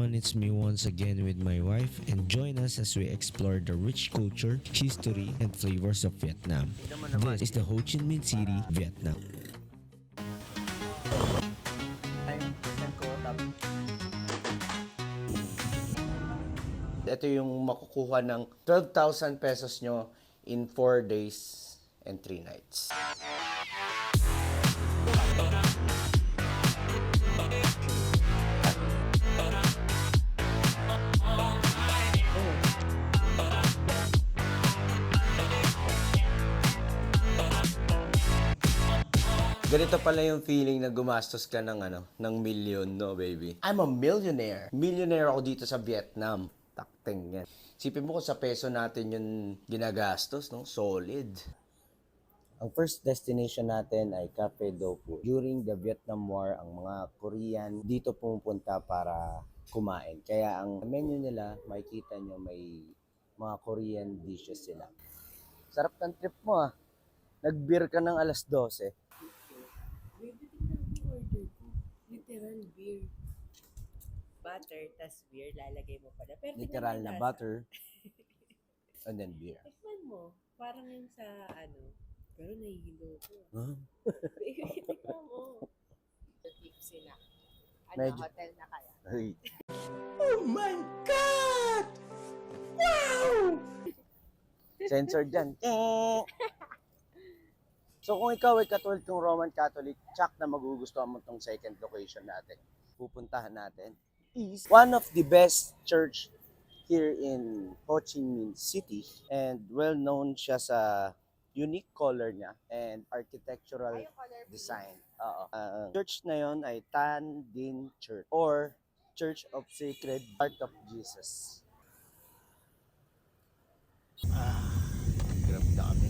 everyone, it's me once again with my wife, and join us as we explore the rich culture, history, and flavors of Vietnam. This is the Ho Chi Minh City, Vietnam. Ito yung makukuha ng 12,000 pesos nyo in 4 days and 3 nights. Ganito pala yung feeling na gumastos ka ng million, no, baby? I'm a millionaire. Millionaire ako dito sa Vietnam. Takting yan. Sipin mo kung sa peso natin yung ginagastos, no? Solid. Ang first destination natin ay Cafe Do Phu. During the Vietnam War, ang mga Korean dito pumupunta para kumain. Kaya ang menu nila, makikita nyo may mga Korean dishes sila. Sarap ng trip mo ah. Nag-beer ka ng alas 12. Baby, tingnan mo order ko. Literal beer. Butter, tas beer, lalagay mo pala. Pero Literal na butter and then beer. Tikman mo. Parang yung sa pero nahihilo ko. Huh? Baby, tikman mo. So, tipsy na. Medyo- Hotel na kaya? Ay. Oh my God! Wow! Censored dyan. So kung ikaw ay katulad kong Roman Catholic, tsak na magugustuhan mo tong second location natin. Pupuntahan natin is one of the best church here in Ho Chi Minh City, and well known siya sa unique color niya and architectural design. Church na yon ay Tan Din Church or Church of Sacred Heart of Jesus. Grabe dami.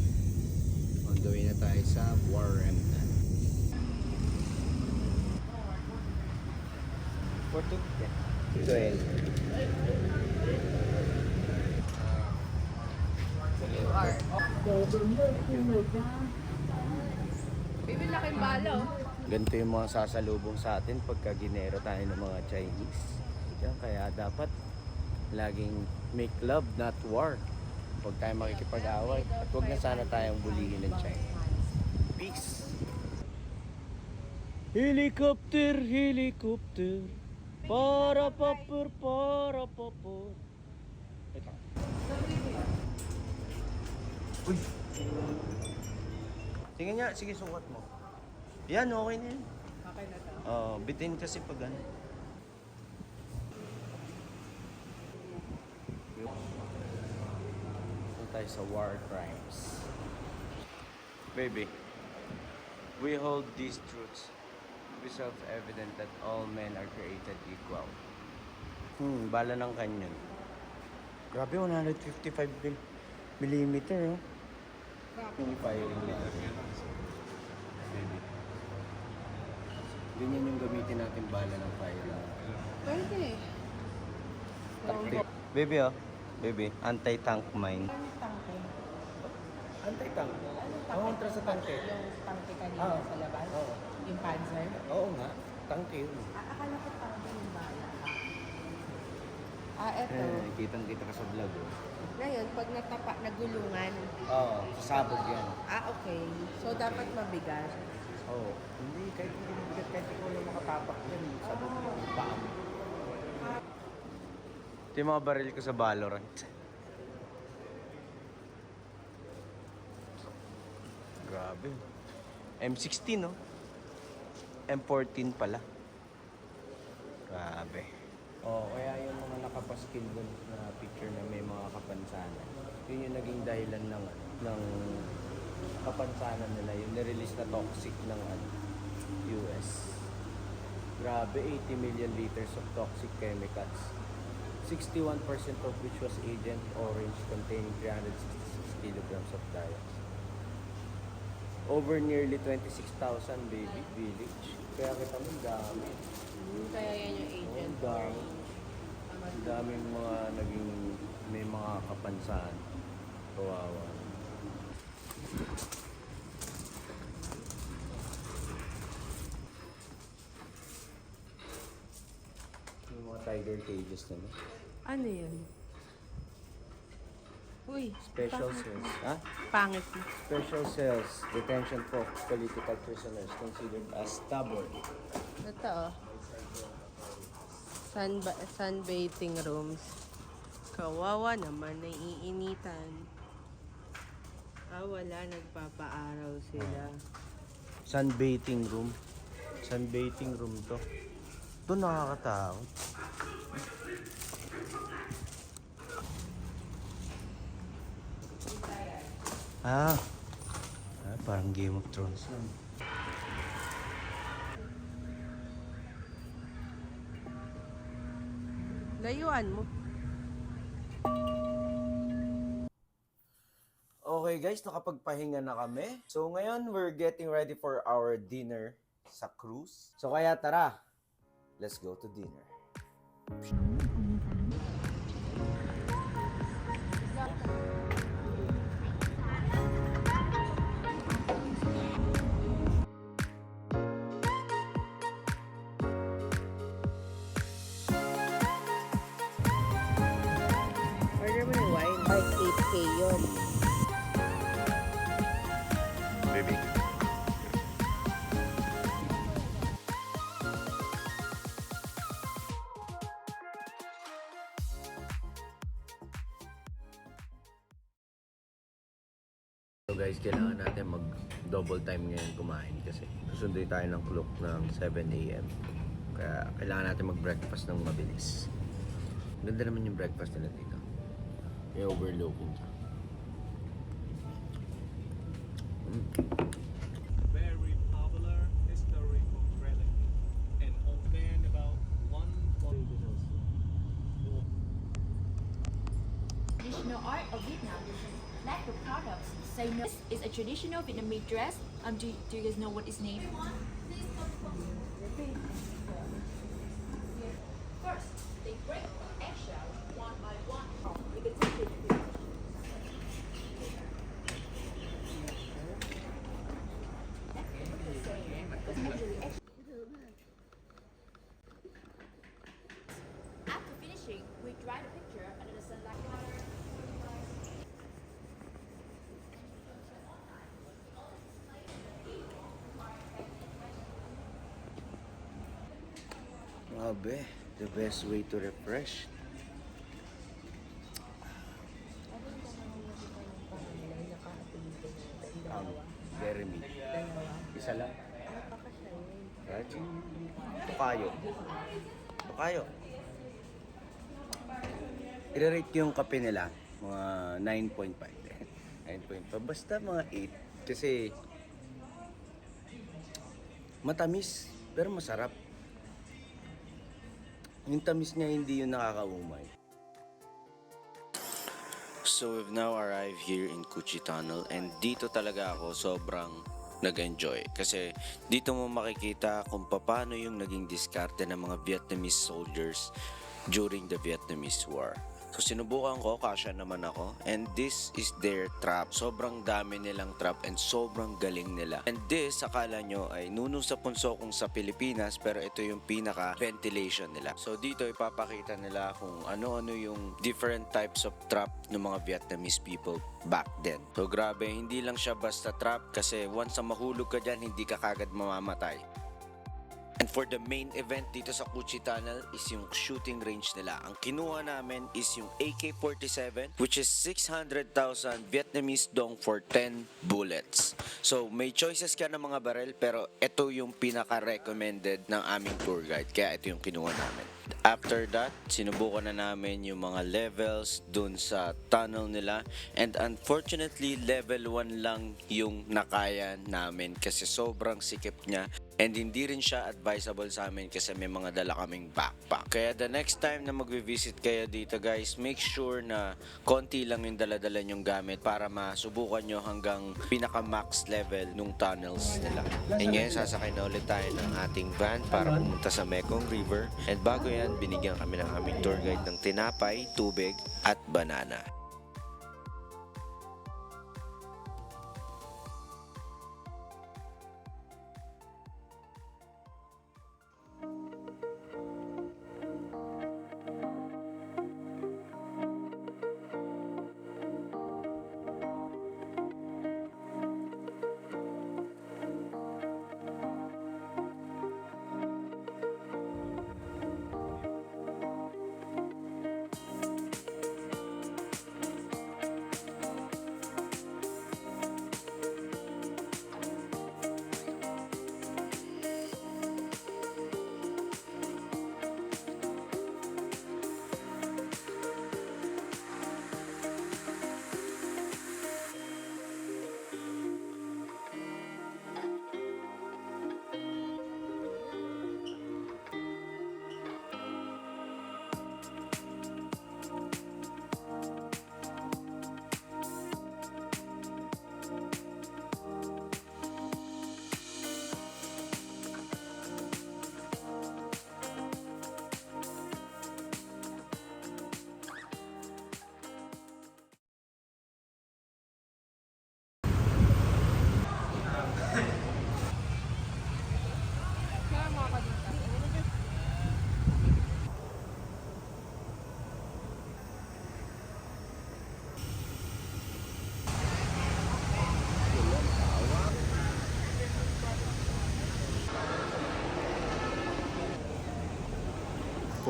On the way na tayo sa Warrenton. 12. Baby, laking balo. Ganito yung mga sasalubong sa atin pagka ginero tayo ng mga Chinese. Diyan, kaya dapat laging make love, not war. Huwag tayo makikipag-away. At huwag na sana tayong bulihin ng China. Peace! Helicopter, helicopter, para papur, para papur. Ito. Uy! Sige nga, sige sukat mo. Yan, okay na yan. Okay na to. Bitin kasi pag ano. Punta tayo sa war crimes. Baby, we hold these truths to be self-evident that all men are created equal. Bala ng kanyon. Grabe, 155 millimeter, oh. Yung firing nila. Baby. Ganyan yung gamitin natin bala ng firing. Pwede. Taktik. Baby, oh. Baby, anti-tank mine. Anong tangke? Anti-tank? Oo, kontra sa tangke. Yung tangke kanina sa labas? Oo. Yung panzer? Oo nga, tangke yun. Akala ko tangke yung bala. Eto. Kitang-kita ka sa vlog, oh. Ngayon, pag nagulungan. Oo, sasabog yan. Okay. So, dapat mabigat. Oo. Hindi, kahit hindi mabigat, kahit ikaw lang makatapak yan. Sabog mo yung paa mo. Ito yung mga baril ko sa Valorant. Grabe. M16, no? M14 pala. Grabe. Kaya yung mga nakapaskil doon na picture na may mga kapansanan. Yun yung naging dahilan ng kapansanan nila. Yung nirelease na toxic ng US. Grabe, 80 million liters of toxic chemicals. 61% of which was Agent Orange containing 366 kilograms of dioxin. Over nearly 26,000 baby village. Kaya kita mo, dami. Kaya yan yung agent. Ang dami. Ang daming mga may mga kapansahan. Kawawa. Yung mga tiger spider cages naman. Ano yun? Uy, Special cells. Ha? pangit mo. Special cells. Detention for political prisoners considered as stubborn. Ito oh. Sunbathing rooms. Kawawa naman, naiinitan. Wala, nagpapaaraw sila. Sunbathing room. Sunbathing room to. Ito nakakatakot. Parang Game of Thrones lang. Layuan mo. Okay guys, nakapagpahinga na kami. So ngayon, we're getting ready for our dinner sa cruise. So kaya tara, let's go to dinner. Order mo ng wine. Like 8K yun. Baby. So guys, kailangan natin mag double time ngayon kumain kasi susunduin tayo ng clock ng 7 a.m. Kaya kailangan natin mag breakfast ng mabilis. Ganda naman yung breakfast nila dito. May overlooking siya. Very popular historical relic and open about 1 Traditional art of Vietnam. Lack of products. Say no. This is a traditional Vietnamese dress. Do you guys know what its name? First, they break the eggshell one by one. You can take it. After finishing, we dry the picture under the sunlight. Grabe, the best way to refresh. Jeremy. Isa lang. Right? Tokayo. Tokayo. I-rate ko yung kape nila, mga 9.5. 9.5. Basta mga 8. Kasi matamis, pero masarap. Yung tamis niya hindi yung nakakaumay. So we've now arrived here in Cu Chi Tunnel and dito talaga ako sobrang nag-enjoy kasi dito mo makikita kung paano yung naging diskarte ng mga Vietnamese soldiers during the Vietnamese War. So sinubukan ko, kasya naman ako, and this is their trap. Sobrang dami nilang trap and sobrang galing nila. And this, akala nyo ay nuno sa punso kung sa Pilipinas, pero ito yung pinaka ventilation nila. So dito ipapakita nila kung ano-ano yung different types of trap ng mga Vietnamese people back then. So grabe, hindi lang siya basta trap kasi once na mahulog ka dyan, hindi ka kagad mamamatay. And for the main event dito sa Cu Chi Tunnel is yung shooting range nila. Ang kinuha namin is yung AK-47 which is 600,000 Vietnamese dong for 10 bullets. So may choices ka ng mga barrel pero ito yung pinaka-recommended ng aming tour guide. Kaya ito yung kinuha namin. After that, sinubukan na namin yung mga levels dun sa tunnel nila. And unfortunately, level 1 lang yung nakaya namin kasi sobrang sikip niya. And hindi rin siya advisable sa amin kasi may mga dala kaming backpack. Kaya the next time na magvi-visit kayo dito guys, make sure na konti lang yung dala-dala nyong gamit para masubukan nyo hanggang pinaka-max level nung tunnels nila. And ngayon sasakay na ulit tayo ng ating van para pumunta sa Mekong River. And bago yan, binigyan kami ng aming tour guide ng tinapay, tubig at banana.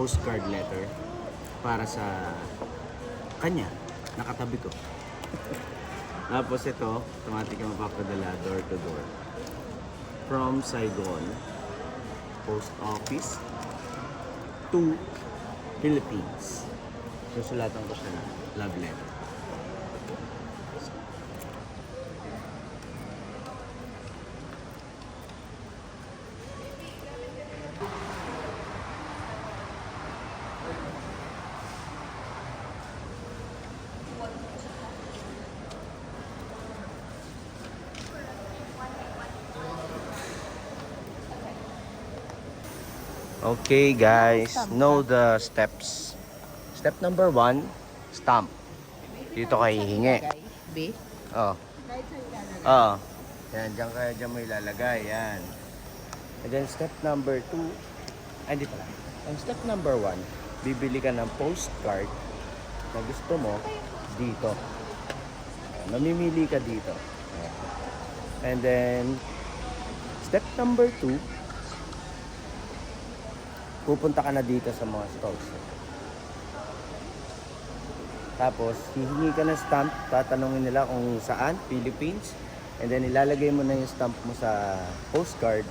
postcard letter para sa kanya. Nakatabi ko. Tapos ito, automatic ang mapapadala door to door. From Saigon Post Office to Philippines. Susulatan ko siya ng love letter. Okay guys, know the steps. Step number 1, stamp. Dito kayo hihingi. B? Oh. Oh. Yan, dyan mo ilalagay. Yan. And then step number 2, ay hindi pala. And step number 1, bibili ka ng postcard na gusto mo dito. Mamimili ka dito. And then, step number 2, pupunta ka na dito sa mga stalls. Tapos, hihingi ka ng stamp, tatanungin nila kung saan, Philippines. And then, ilalagay mo na yung stamp mo sa postcard.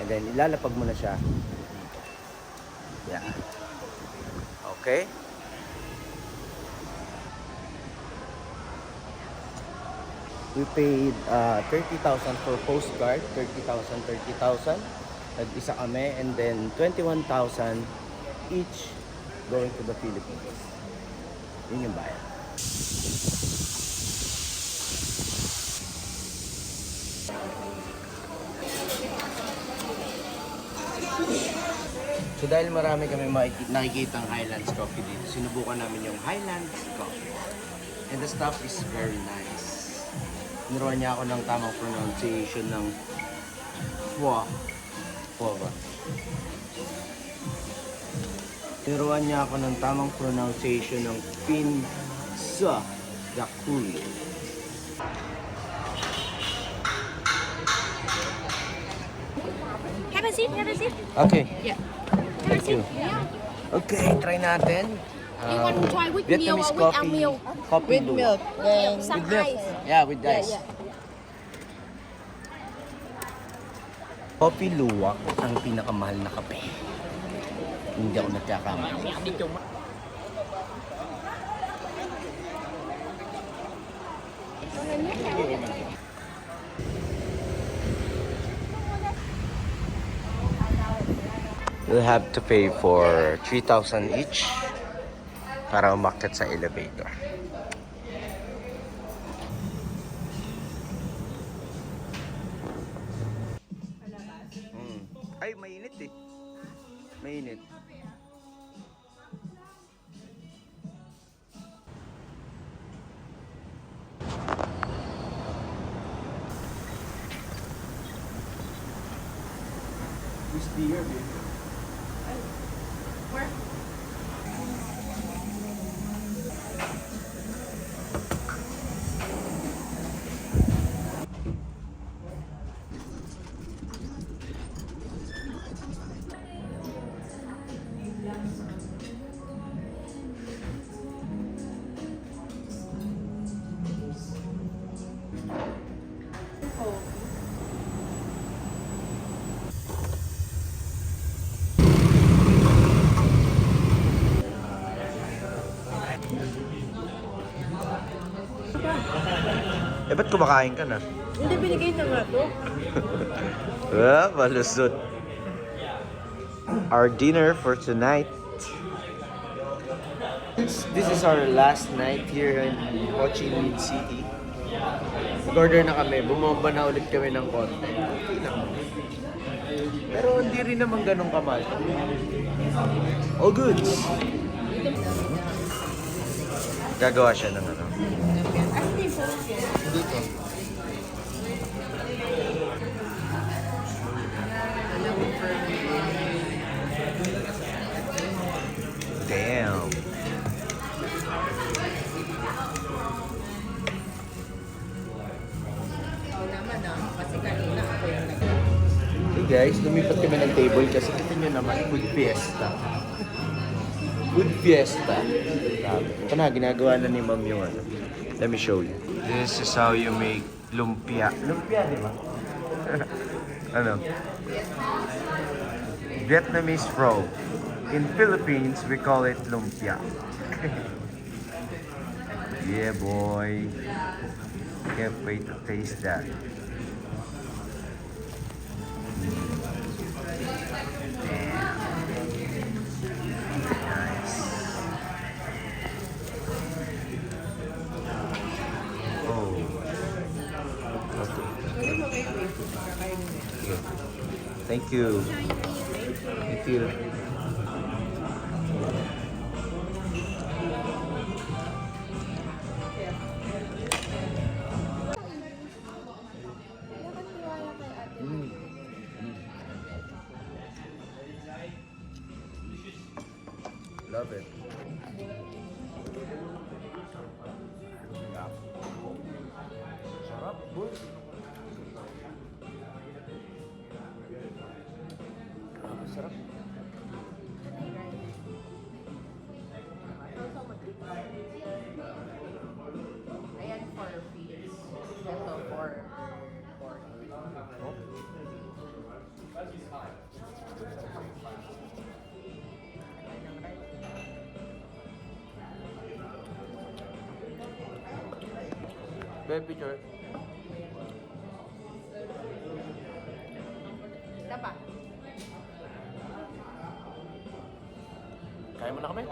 And then, ilalapag mo na siya. Yan. Okay? We paid 30,000 for postcard, 30,000. Nag-isa kami, and then 21,000 each going to the Philippines. Yun yung bayan. So dahil marami kami nakikitang Highlands coffee dito, sinubukan namin yung Highlands coffee. And the stuff is very nice. Niruan niya ako ng tamang pronunciation ng Fwa. Ba? Tinuruan niya ako ng tamang pronunciation ng Pinsa Yakuli. Have a seat, have a seat. Okay. Yeah. Thank you. Okay, try natin. You want to try with Vietnamese milk or without coffee. milk? Coffee With luwak. milk. Then, Some With milk. ice. Yeah, with ice. Coffee luwak ang pinakamahal na kape. Hindi ako nagkakamali. You'll have to pay for 3,000 each para umakyat sa elevator. Ay, mainit eh. Mainit. Who's the year, baby? Eh, ba't kumakain ka na? hindi binigay na nga to. Ah, malusot. Our dinner for tonight. This is our last night here in Ho Chi Minh City. Nag-order na kami. Bumomba na ulit kami ng konti. Okay lang. Pero hindi rin naman ganun kamahal. All goods. Gagawa siya ng ano. Dito. Damn. Kasi kanina ako yung nag- Hey guys, lumipat kami ng table kasi kita nyo naman, food fiesta. Food fiesta. Grabe. Ito na, ginagawa na ni Ma'am yung ano. Let me show you. This is how you make lumpia. Lumpia, di ba? Ano? Vietnamese pho. In Philippines, we call it lumpia. Yeah, boy. Can't wait to taste that. Nice. Oh. Okay. Thank you. Thank you. Love it. Sarap, boy. Sarap. Ayan, for fish. Ito, for pork. Baby picture. Isa pa. Kaya mo na kami?